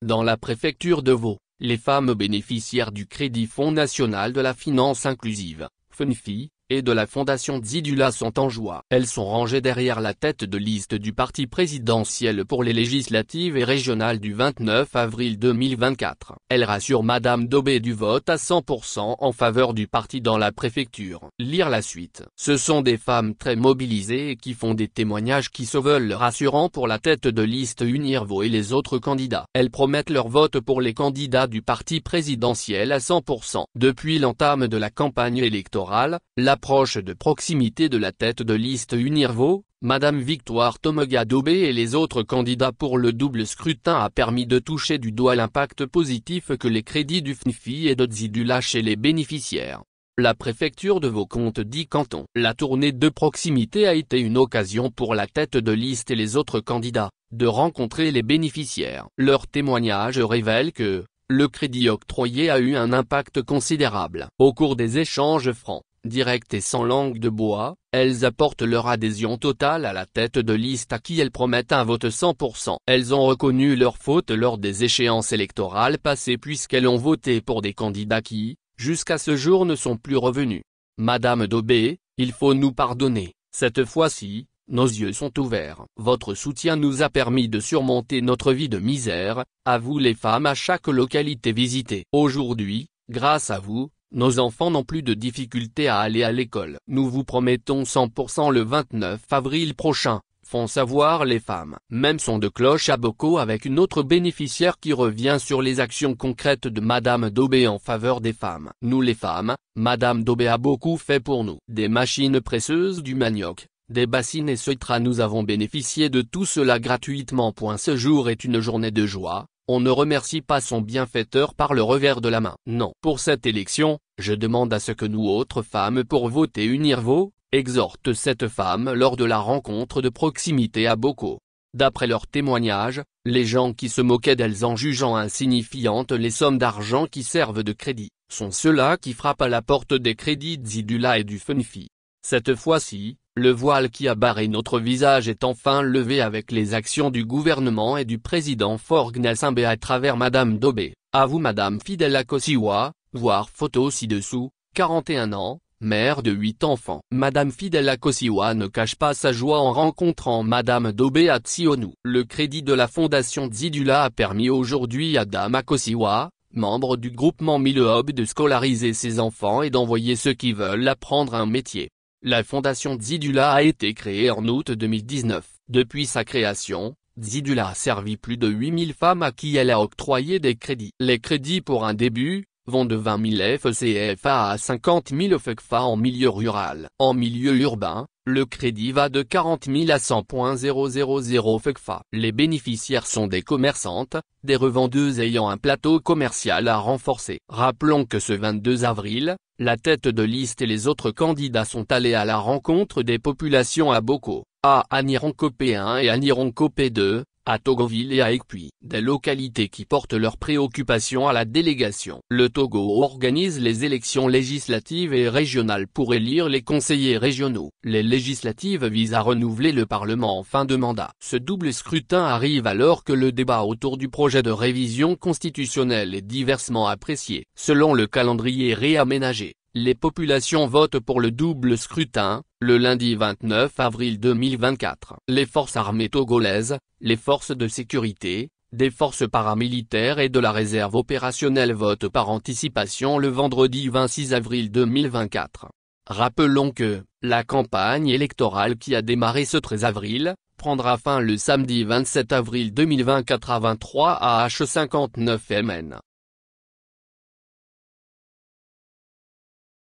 Dans la préfecture de Vaud, les femmes bénéficiaires du Crédit Fonds National de la Finance Inclusive, FNFI, et de la Fondation Zidula sont en joie. Elles sont rangées derrière la tête de liste du parti présidentiel pour les législatives et régionales du 29 avril 2024. Elles rassurent Madame Daubé du vote à 100% en faveur du parti dans la préfecture. Lire la suite. Ce sont des femmes très mobilisées et qui font des témoignages qui se veulent rassurants pour la tête de liste Unir Vaud et les autres candidats. Elles promettent leur vote pour les candidats du parti présidentiel à 100%. Depuis l'entame de la campagne électorale, l'approche de proximité de la tête de liste Unir Vaud, Madame Victoire Tomoga Daubé et les autres candidats pour le double scrutin a permis de toucher du doigt l'impact positif que les crédits du FNFI et de Zidula chez les bénéficiaires. La préfecture de Vaud compte 10 cantons. La tournée de proximité a été une occasion pour la tête de liste et les autres candidats, de rencontrer les bénéficiaires. Leurs témoignages révèlent que le crédit octroyé a eu un impact considérable. Au cours des échanges francs, directes et sans langue de bois, elles apportent leur adhésion totale à la tête de liste à qui elles promettent un vote 100%. Elles ont reconnu leurs fautes lors des échéances électorales passées puisqu'elles ont voté pour des candidats qui, jusqu'à ce jour ne sont plus revenus. Madame Daubé, il faut nous pardonner, cette fois-ci, nos yeux sont ouverts. Votre soutien nous a permis de surmonter notre vie de misère, à vous les femmes à chaque localité visitée. Aujourd'hui, grâce à vous, nos enfants n'ont plus de difficultés à aller à l'école. Nous vous promettons 100% le 29 avril prochain, font savoir les femmes. Même son de cloche à Bocaux avec une autre bénéficiaire qui revient sur les actions concrètes de Madame Daubé en faveur des femmes. Nous les femmes, Madame Daubé a beaucoup fait pour nous. Des machines presseuses du manioc, des bassines et Citra, nous avons bénéficié de tout cela gratuitement. Ce jour est une journée de joie. On ne remercie pas son bienfaiteur par le revers de la main. Non. Pour cette élection, je demande à ce que nous autres femmes pour voter Unir Vaud, exhorte cette femme lors de la rencontre de proximité à Bocaux. D'après leurs témoignages, les gens qui se moquaient d'elles en jugeant insignifiantes les sommes d'argent qui servent de crédit, sont ceux-là qui frappent à la porte des crédits Zidula et du FNFI. Cette fois-ci, le voile qui a barré notre visage est enfin levé avec les actions du gouvernement et du président Forgnel Simbé à travers Madame Daubé. À vous Madame Fidèle Akosiwa, voir photo ci-dessous, 41 ans, mère de 8 enfants. Madame Fidèle Akosiwa ne cache pas sa joie en rencontrant Madame Daubé à Tsionu. Le crédit de la Fondation Zidula a permis aujourd'hui à Dame Akosiwa, membre du groupement Milehob, de scolariser ses enfants et d'envoyer ceux qui veulent apprendre un métier. La Fondation Zidula a été créée en août 2019. Depuis sa création, Zidula a servi plus de 8000 femmes à qui elle a octroyé des crédits. Les crédits pour un début vont de 20 000 FCFA à 50 000 FECFA en milieu rural. En milieu urbain, le crédit va de 40 000 à 100,000 FECFA. Les bénéficiaires sont des commerçantes, des revendeuses ayant un plateau commercial à renforcer. Rappelons que ce 22 avril, la tête de liste et les autres candidats sont allés à la rencontre des populations à Bocaux, à Anironkopé 1 et Anironkopé 2, à Togoville et à Ekpuy, des localités qui portent leurs préoccupations à la délégation. Le Togo organise les élections législatives et régionales pour élire les conseillers régionaux. Les législatives visent à renouveler le Parlement en fin de mandat. Ce double scrutin arrive alors que le débat autour du projet de révision constitutionnelle est diversement apprécié. Selon le calendrier réaménagé, les populations votent pour le double scrutin, le lundi 29 avril 2024. Les forces armées togolaises, les forces de sécurité, des forces paramilitaires et de la réserve opérationnelle votent par anticipation le vendredi 26 avril 2024. Rappelons que, la campagne électorale qui a démarré ce 13 avril, prendra fin le samedi 27 avril 2024 à 23 AH 59 MN.